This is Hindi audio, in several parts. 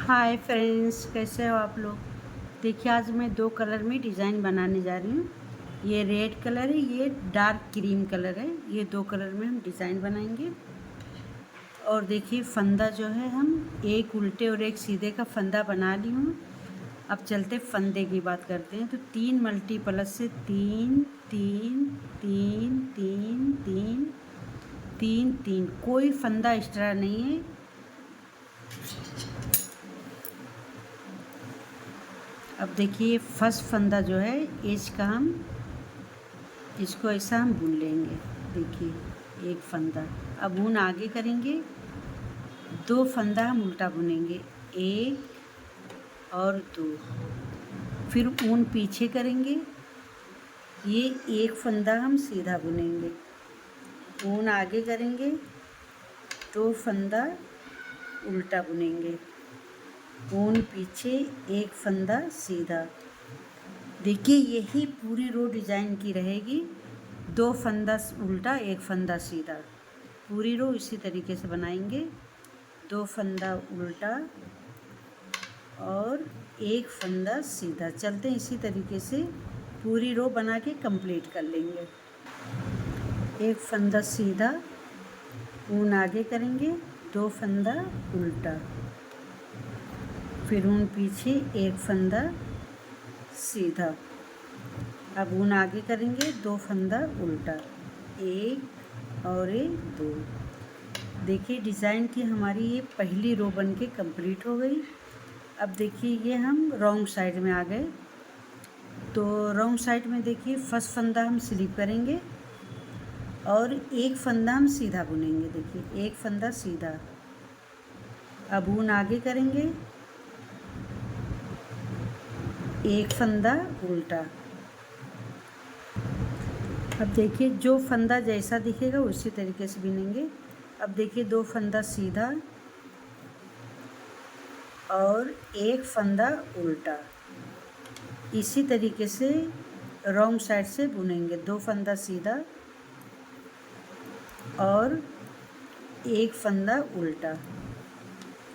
हाय फ्रेंड्स, कैसे हो आप लोग। देखिए, आज मैं दो कलर में डिज़ाइन बनाने जा रही हूँ। ये रेड कलर है, ये डार्क क्रीम कलर है। ये दो कलर में हम डिज़ाइन बनाएंगे। और देखिए, फंदा जो है हम एक उल्टे और एक सीधे का फंदा बना ली हूँ। अब चलते फंदे की बात करते हैं। तो 3 मल्टीप्लस से 3 3 3 3 3 3 3, कोई फंदा एक्स्ट्रा नहीं है। अब देखिए, फर्स्ट फंदा जो है एज का, हम इसको ऐसा हम बुन लेंगे। देखिए, एक फंदा। अब ऊन आगे करेंगे, दो फंदा हम उल्टा बुनेंगे, एक और दो। फिर ऊन पीछे करेंगे, ये एक फंदा हम सीधा बुनेंगे। ऊन आगे करेंगे, दो फंदा उल्टा बुनेंगे। ऊन पीछे, एक फंदा सीधा। देखिए, यही पूरी रो डिज़ाइन की रहेगी। दो फंदा उल्टा, एक फंदा सीधा। पूरी रो इसी तरीके से बनाएंगे। दो फंदा उल्टा और एक फंदा सीधा। चलते हैं इसी तरीके से पूरी रो बना के कंप्लीट कर लेंगे। एक फंदा सीधा, ऊन आगे करेंगे, दो फंदा उल्टा, फिर ऊन पीछे, एक फंदा सीधा। अब ऊन आगे करेंगे, दो फंदा उल्टा, एक और एक दो। देखिए, डिज़ाइन की हमारी ये पहली रो बन के कंप्लीट हो गई। अब देखिए, ये हम रॉन्ग साइड में आ गए। तो रॉन्ग साइड में देखिए, फर्स्ट फंदा हम स्लिप करेंगे और एक फंदा हम सीधा बुनेंगे। देखिए, एक फंदा सीधा। अब ऊन आगे करेंगे, एक फंदा उल्टा। अब देखिए, जो फंदा जैसा दिखेगा उसी तरीके से बुनेंगे। अब देखिए, दो फंदा सीधा और एक फंदा उल्टा। इसी तरीके से रॉन्ग साइड से बुनेंगे। दो फंदा सीधा और एक फंदा उल्टा।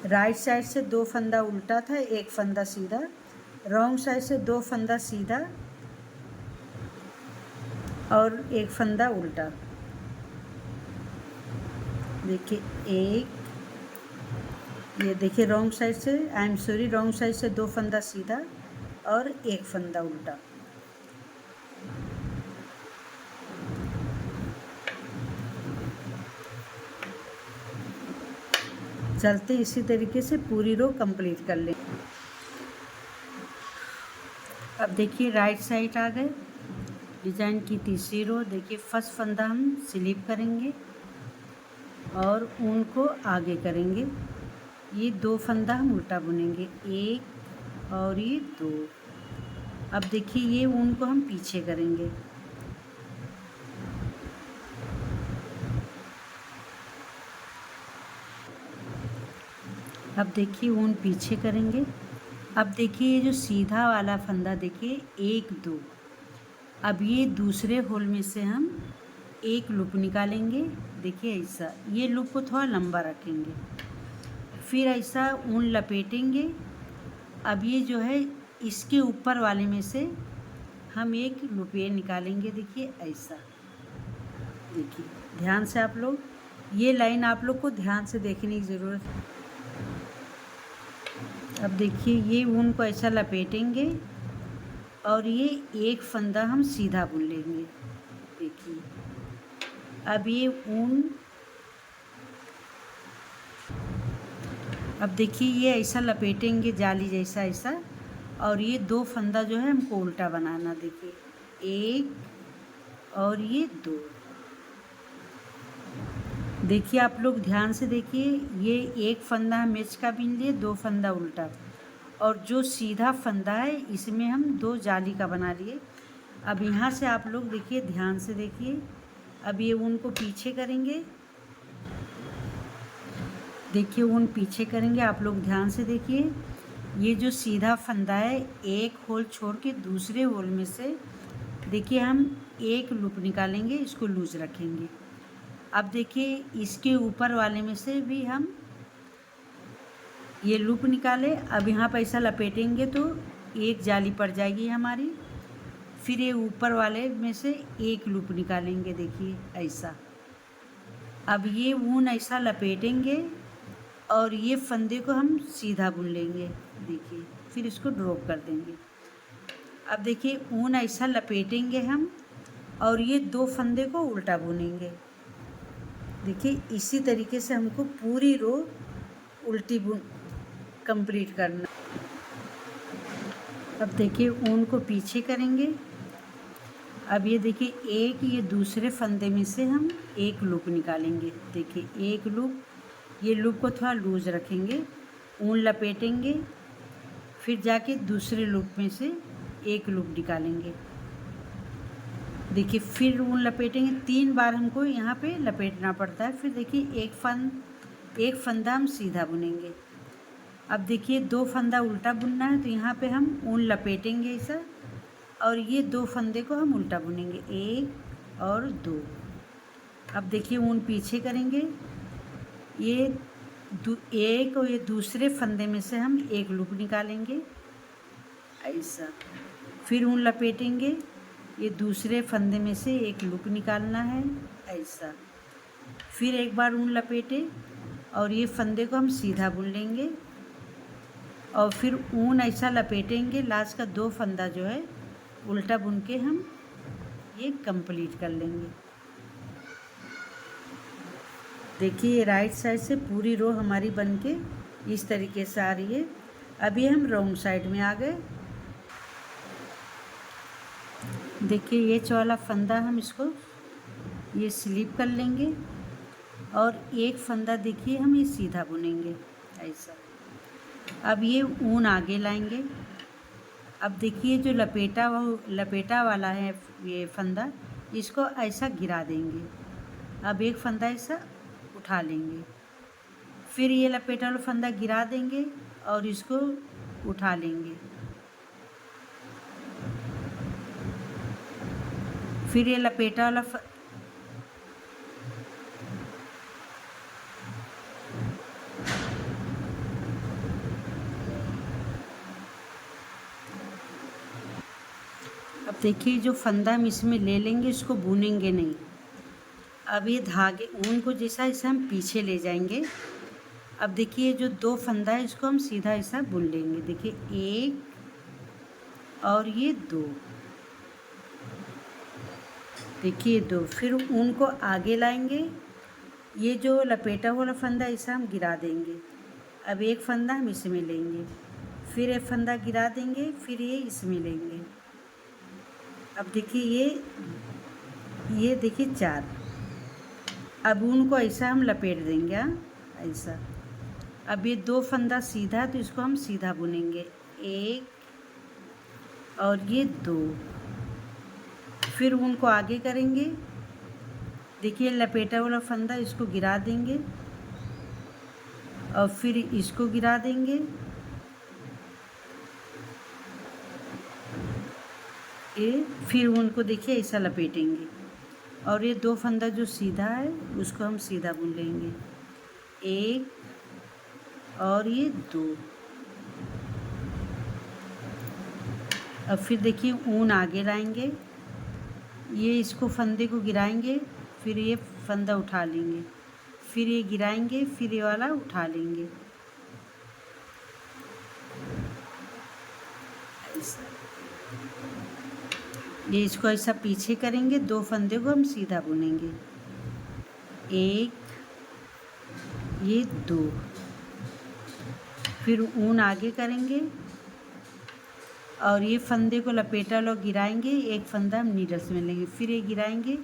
राइट साइड से दो फंदा उल्टा था, एक फंदा सीधा। रॉन्ग साइड से दो फंदा सीधा और एक फंदा उल्टा। देखिए, एक, ये देखिए रॉन्ग साइड से, I am sorry, wrong side से दो फंदा सीधा और एक फंदा उल्टा। चलते इसी तरीके से पूरी रो कंप्लीट कर लें। अब देखिए, राइट साइड आ गए। डिज़ाइन की तीसरी रो। देखिए, फर्स्ट फंदा हम स्लिप करेंगे और ऊन को आगे करेंगे। ये दो फंदा हम उल्टा बुनेंगे, एक और ये दो। अब देखिए, ये ऊन को हम पीछे करेंगे। अब देखिए, ऊन पीछे करेंगे। अब देखिए, ये जो सीधा वाला फंदा, देखिए एक दो। अब ये दूसरे होल में से हम एक लूप निकालेंगे। देखिए, ऐसा ये लूप को थोड़ा लंबा रखेंगे, फिर ऐसा ऊन लपेटेंगे। अब ये जो है, इसके ऊपर वाले में से हम एक लूप ये निकालेंगे। देखिए, ऐसा। देखिए ध्यान से आप लोग, ये लाइन आप लोग को ध्यान से देखने की ज़रूरत है। अब देखिए, ये ऊन को ऐसा लपेटेंगे और ये एक फंदा हम सीधा बुन लेंगे। देखिए, अब ये ऊन, अब देखिए, ये ऐसा लपेटेंगे जाली जैसा ऐसा, और ये दो फंदा जो है हमको उल्टा बनाना। देखिए, एक और ये दो। देखिए, आप लोग ध्यान से देखिए, ये एक फंदा हम मेच का बीन लिए, दो फंदा उल्टा, और जो सीधा फंदा है इसमें हम दो जाली का बना लिए। अब यहाँ से आप लोग देखिए, ध्यान से देखिए। अब ये ऊन को पीछे करेंगे। देखिए, ऊन पीछे करेंगे, आप लोग ध्यान से देखिए। ये जो सीधा फंदा है, एक होल छोड़ के दूसरे होल में से देखिए हम एक लूप निकालेंगे, इसको लूज रखेंगे। अब देखिए, इसके ऊपर वाले में से भी हम ये लूप निकाले। अब यहाँ पर ऐसा लपेटेंगे तो एक जाली पड़ जाएगी हमारी। फिर ये ऊपर वाले में से एक लूप निकालेंगे, देखिए ऐसा। अब ये ऊन ऐसा लपेटेंगे और ये फंदे को हम सीधा बुन लेंगे, देखिए। फिर इसको ड्रॉप कर देंगे। अब देखिए ऊन ऐसा लपेटेंगे हम और ये 2 फंदे को उल्टा बुनेंगे। देखिए इसी तरीके से हमको पूरी रो उल्टी बुन कंप्लीट करना। अब देखिए ऊन को पीछे करेंगे। अब ये देखिए एक ये दूसरे फंदे में से हम एक लूप निकालेंगे। देखिए एक लूप, ये लूप को थोड़ा लूज रखेंगे, ऊन लपेटेंगे, फिर जाके दूसरे लूप में से एक लूप निकालेंगे। देखिए फिर ऊन लपेटेंगे, 3 बार हमको यहाँ पे लपेटना पड़ता है। फिर देखिए एक फंदा हम सीधा बुनेंगे। अब देखिए 2 फंदा उल्टा बुनना है, तो यहाँ पे हम ऊन लपेटेंगे ऐसा और ये 2 फंदे को हम उल्टा बुनेंगे, 1 और 2। अब देखिए ऊन पीछे करेंगे, ये एक और ये दूसरे फंदे में से हम एक लूप निकालेंगे ऐसा। फिर ऊन लपेटेंगे, ये दूसरे फंदे में से एक लूप निकालना है ऐसा। फिर एक बार ऊन लपेटे और ये फंदे को हम सीधा बुन लेंगे और फिर ऊन ऐसा लपेटेंगे, लास्ट का 2 फंदा जो है उल्टा बुन के हम ये कंप्लीट कर लेंगे। देखिए राइट साइड से पूरी रो हमारी बन के इस तरीके से आ रही है। अभी हम रॉन्ग साइड में आ गए। देखिए ये वाला फंदा हम इसको ये स्लिप कर लेंगे और एक फंदा देखिए हम ये सीधा बुनेंगे ऐसा। अब ये ऊन आगे लाएंगे। अब देखिए जो लपेटा वाला है ये फंदा, इसको ऐसा गिरा देंगे। अब एक फंदा ऐसा उठा लेंगे, फिर ये लपेटा वाला फंदा गिरा देंगे और इसको उठा लेंगे। फिर ये लपेटा वाला अब देखिए जो फंदा हम इसमें ले लेंगे, इसको बुनेंगे नहीं। अब ये धागे ऊन को जैसा ऐसा हम पीछे ले जाएंगे। अब देखिए जो 2 फंदा है इसको हम सीधा ऐसा बुन लेंगे। देखिए 1 और ये 2, देखिए 2। फिर ऊन को आगे लाएंगे, ये जो लपेटा हुआ फंदा ऐसा हम गिरा देंगे। अब एक फंदा हम इसमें लेंगे, फिर एक फंदा गिरा देंगे, फिर ये इसमें लेंगे। अब देखिए ये देखिए 4। अब ऊन को ऐसा हम लपेट देंगे ऐसा। अब ये 2 फंदा सीधा है तो इसको हम सीधा बुनेंगे, 1 और ये 2। फिर ऊन को आगे करेंगे, देखिए लपेटा वाला फंदा इसको गिरा देंगे और फिर इसको गिरा देंगे। ये फिर ऊन को देखिए ऐसा लपेटेंगे और ये 2 फंदा जो सीधा है उसको हम सीधा बुन लेंगे, 1 और ये 2। अब फिर देखिए ऊन आगे लाएंगे, ये इसको फंदे को गिराएंगे, फिर ये फंदा उठा लेंगे, फिर ये गिराएंगे, फिर ये वाला उठा लेंगे ऐसा। ये इसको ऐसा पीछे करेंगे, 2 फंदे को हम सीधा बुनेंगे, 1 ये 2। फिर ऊन आगे करेंगे और ये फंदे को लपेटा लो गिराएंगे, एक फंदा हम नीडल्स में लेंगे, फिर ये गिराएंगे,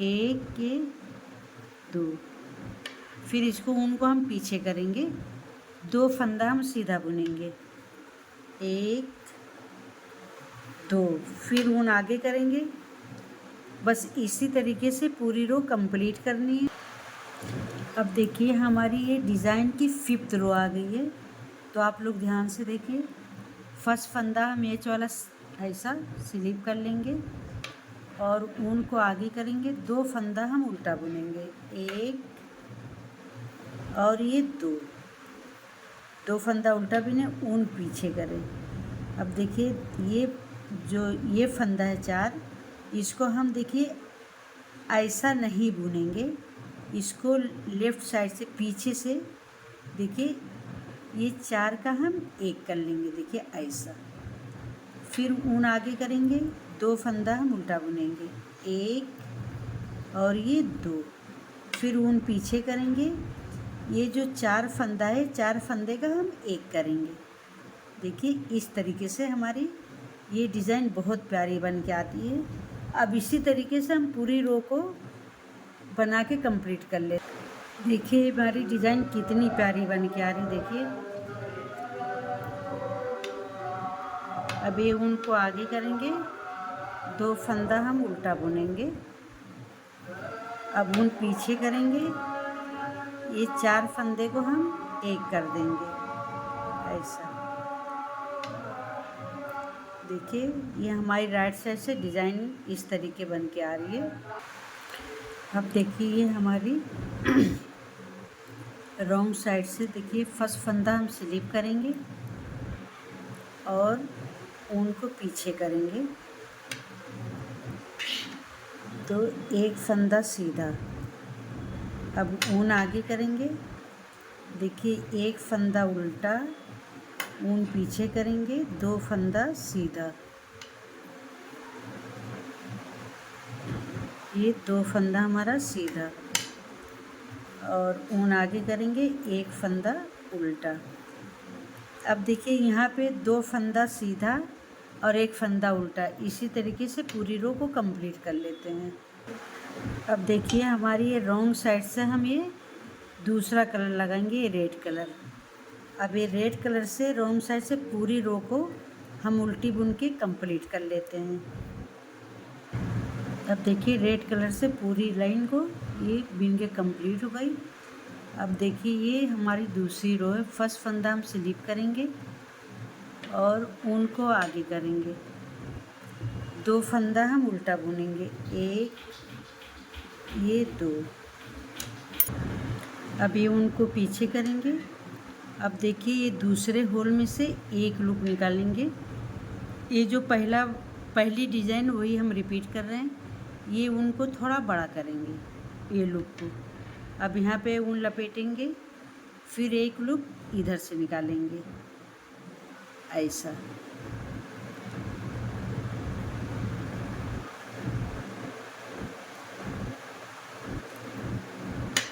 1 ये 2। फिर इसको ऊन को हम पीछे करेंगे, 2 फंदा हम सीधा बुनेंगे, 1 2। फिर ऊन आगे करेंगे। बस इसी तरीके से पूरी रो कंप्लीट करनी है। अब देखिए हमारी ये डिज़ाइन की 5th रो आ गई है, तो आप लोग ध्यान से देखिए। फर्स्ट फंदा हम ये वाला ऐसा स्लिप कर लेंगे और ऊन को आगे करेंगे, 2 फंदा हम उल्टा बुनेंगे, 1 और ये 2। 2 फंदा उल्टा बुने, ऊन पीछे करें। अब देखिए ये फंदा है 4, इसको हम देखिए ऐसा नहीं बुनेंगे, इसको लेफ़्ट साइड से पीछे से देखिए ये 4 का हम 1 कर लेंगे, देखिए ऐसा। फिर ऊन आगे करेंगे, 2 फंदा हम उल्टा बुनेंगे, 1 और ये 2। फिर ऊन पीछे करेंगे, ये जो 4 फंदा है 4 फंदे का हम 1 करेंगे। देखिए इस तरीके से हमारी ये डिज़ाइन बहुत प्यारी बन के आती है। अब इसी तरीके से हम पूरी रो को बना के कंप्लीट कर लेते। देखिए हमारी डिज़ाइन कितनी प्यारी बन के आ रही, देखिए। अब ये ऊन को आगे करेंगे, 2 फंदा हम उल्टा बुनेंगे। अब ऊन पीछे करेंगे, ये 4 फंदे को हम 1 कर देंगे, ऐसा। देखिए ये हमारी राइट साइड से डिज़ाइन इस तरीके बन के आ रही है। अब देखिए ये हमारी रॉन्ग साइड से देखिए फर्स्ट फंदा हम स्लिप करेंगे और ऊन को पीछे करेंगे, तो 1 फंदा सीधा। अब ऊन आगे करेंगे, देखिए 1 फंदा उल्टा, ऊन पीछे करेंगे, 2 फंदा सीधा। ये 2 फंदा हमारा सीधा और ऊन आगे करेंगे, 1 फंदा उल्टा। अब देखिए यहाँ पे 2 फंदा सीधा और 1 फंदा उल्टा, इसी तरीके से पूरी रो को कंप्लीट कर लेते हैं। अब देखिए हमारी ये रॉन्ग साइड से हम ये दूसरा कलर लगाएंगे, ये रेड कलर। अब ये रेड कलर से रॉन्ग साइड से पूरी रो को हम उल्टी बुन के कंप्लीट कर लेते हैं। अब देखिए रेड कलर से पूरी लाइन को ये बुन के कंप्लीट हो गई। अब देखिए ये हमारी दूसरी रो है, फर्स्ट फंदा हम स्लिप करेंगे और ऊन को आगे करेंगे, 2 फंदा हम उल्टा बुनेंगे, 1 ये 2। अब ये ऊन को पीछे करेंगे। अब देखिए ये दूसरे होल में से एक लूप निकालेंगे। ये जो पहली डिज़ाइन वही हम रिपीट कर रहे हैं। ये ऊन को थोड़ा बड़ा करेंगे, ये लूप को। अब यहाँ पे ऊन लपेटेंगे, फिर एक लूप इधर से निकालेंगे, ऐसा।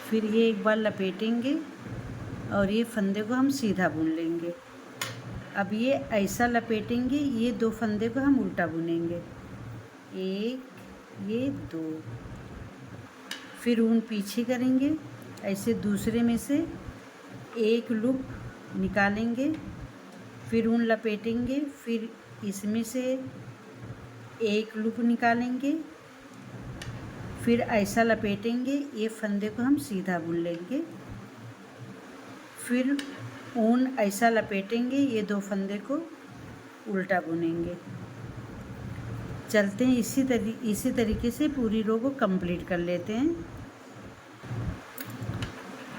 फिर ये एक बार लपेटेंगे और ये फंदे को हम सीधा बुन लेंगे। अब ये ऐसा लपेटेंगे, ये 2 फंदे को हम उल्टा बुनेंगे, 1 ये 2। फिर ऊन पीछे करेंगे, ऐसे दूसरे में से एक लूप निकालेंगे, फिर ऊन लपेटेंगे, फिर इसमें से एक लूप निकालेंगे, फिर ऐसा लपेटेंगे, ये फंदे को हम सीधा बुन लेंगे। फिर ऊन ऐसा लपेटेंगे, ये 2 फंदे को उल्टा बुनेंगे। चलते हैं इसी तरीके से पूरी रो को कंप्लीट कर लेते हैं।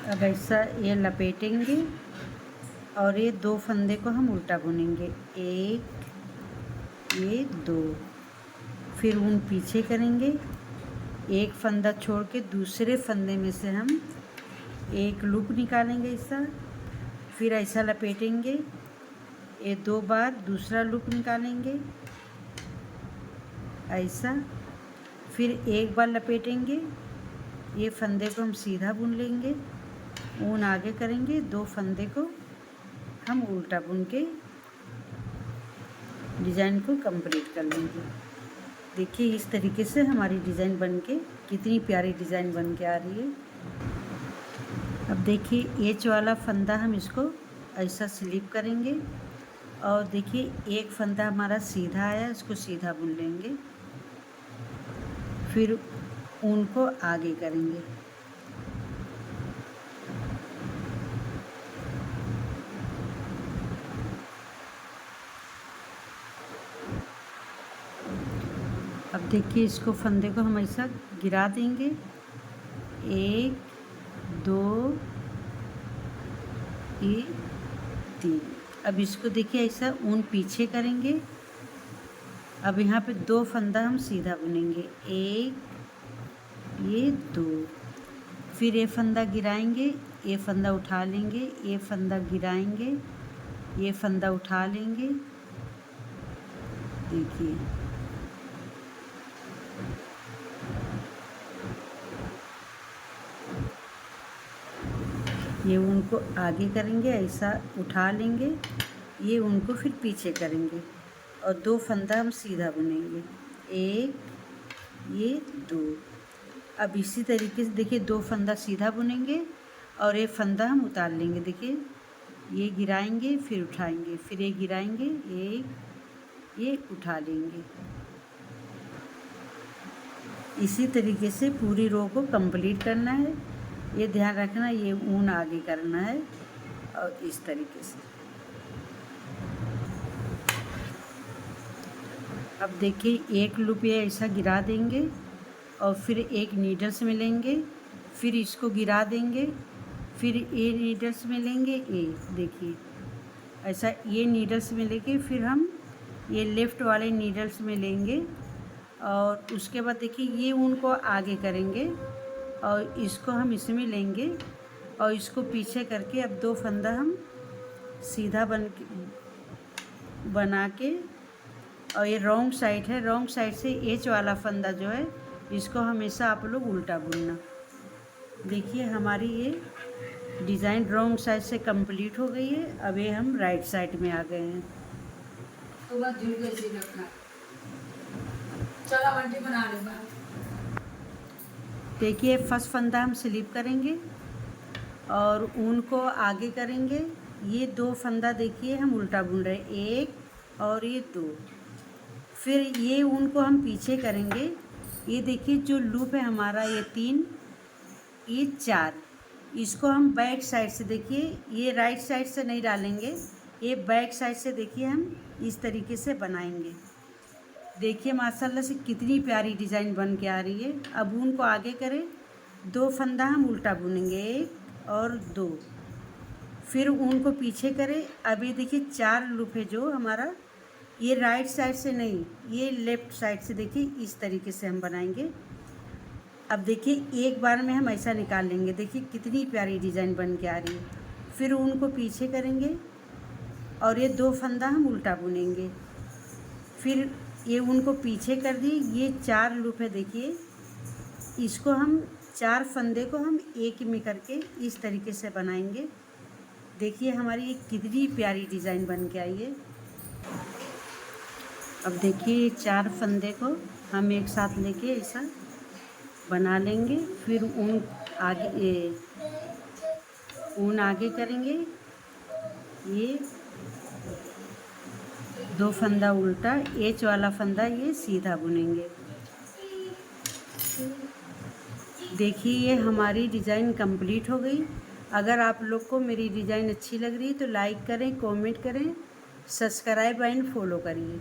अब ऐसा ये लपेटेंगे और ये 2 फंदे को हम उल्टा बुनेंगे, 1 ये 2। फिर ऊन पीछे करेंगे, एक फंदा छोड़ के दूसरे फंदे में से हम एक लूप निकालेंगे ऐसा। फिर ऐसा लपेटेंगे, ये 2 बार दूसरा लूप निकालेंगे, ऐसा। फिर एक बार लपेटेंगे, ये फंदे को हम सीधा बुन लेंगे, ऊन आगे करेंगे, 2 फंदे को हम उल्टा बुन के डिज़ाइन को कंप्लीट कर लेंगे। देखिए इस तरीके से हमारी डिज़ाइन बन के कितनी प्यारी डिज़ाइन बन के आ रही है। अब देखिए एच वाला फंदा हम इसको ऐसा स्लिप करेंगे और देखिए एक फंदा हमारा सीधा आया, इसको सीधा बुन लेंगे, फिर ऊन को आगे करेंगे। अब देखिए इसको फंदे को हम ऐसा गिरा देंगे, 1 2 ये 3। अब इसको देखिए ऐसा ऊन पीछे करेंगे। अब यहाँ पे 2 फंदा हम सीधा बुनेंगे, 1, ये 2, फिर ये फंदा गिराएंगे, ये फंदा उठा लेंगे, ये फंदा गिराएंगे, ये फंदा उठा लेंगे। देखिए ये उनको आगे करेंगे, ऐसा उठा लेंगे, ये उनको फिर पीछे करेंगे और 2 फंदा हम सीधा बुनेंगे, 1, ये 2। अब इसी तरीके से देखिए 2 फंदा सीधा बुनेंगे और एक फंदा हम उतार लेंगे। देखिए ये गिराएंगे, फिर उठाएंगे, फिर ये गिराएंगे, ये उठा लेंगे। इसी तरीके से पूरी रो को कंप्लीट करना है। ये ध्यान रखना, ये ऊन आगे करना है और इस तरीके से। अब देखिए एक लूप ये ऐसा गिरा देंगे और फिर एक नीडल्स में लेंगे, फिर इसको गिरा देंगे, फिर ये नीडल्स में लेंगे, ये देखिए ऐसा ये नीडल्स में लेके फिर हम ये लेफ़्ट वाले नीडल्स में लेंगे और उसके बाद देखिए ये ऊन को आगे करेंगे और इसको हम इसमें लेंगे और इसको पीछे करके अब 2 फंदा हम सीधा बना के, और ये रॉन्ग साइड है, रॉन्ग साइड से एच वाला फंदा जो है इसको हमेशा आप लोग उल्टा बुनना। देखिए हमारी ये डिज़ाइन रॉन्ग साइड से कंप्लीट हो गई है। अब ये हम राइट साइड में आ गए हैं। तो बस झूठ जैसी रखना। चलो बंटी बना ले बाहर। देखिए फर्स्ट फंदा हम स्लिप करेंगे और ऊन को आगे करेंगे। ये 2 फंदा देखिए हम उल्टा बुन रहे हैं, 1 और ये 2। फिर ये ऊन को हम पीछे करेंगे। ये देखिए जो लूप है हमारा ये 3, ये 4, इसको हम बैक साइड से देखिए, ये राइट साइड से नहीं डालेंगे, ये बैक साइड से देखिए हम इस तरीके से बनाएंगे। देखिए माशाल्लाह से कितनी प्यारी डिज़ाइन बन के आ रही है। अब ऊन को आगे करें, 2 फंदा हम उल्टा बुनेंगे, 1 और 2, फिर ऊन को पीछे करें। अब ये देखिए 4 लूप है जो हमारा, ये राइट साइड से नहीं, ये लेफ़्ट साइड से देखिए इस तरीके से हम बनाएंगे। अब देखिए एक बार में हम ऐसा निकाल लेंगे। देखिए कितनी प्यारी डिज़ाइन बन के आ रही है। फिर ऊन को पीछे करेंगे और ये 2 फंदा हम उल्टा बुनेंगे, फिर ये ऊन को पीछे कर दी। ये 4 लूप है देखिए, इसको हम 4 फंदे को हम एक में करके इस तरीके से बनाएंगे। देखिए हमारी ये कितनी प्यारी डिज़ाइन बन के आई है। अब देखिए 4 फंदे को हम एक साथ लेके ऐसा बना लेंगे। फिर ऊन आगे करेंगे, ये 2 फंदा उल्टा, एच वाला फंदा ये सीधा बुनेंगे। देखिए ये हमारी डिज़ाइन कंप्लीट हो गई। अगर आप लोग को मेरी डिज़ाइन अच्छी लग रही है तो लाइक करें, कमेंट करें, सब्सक्राइब एंड फॉलो करिए।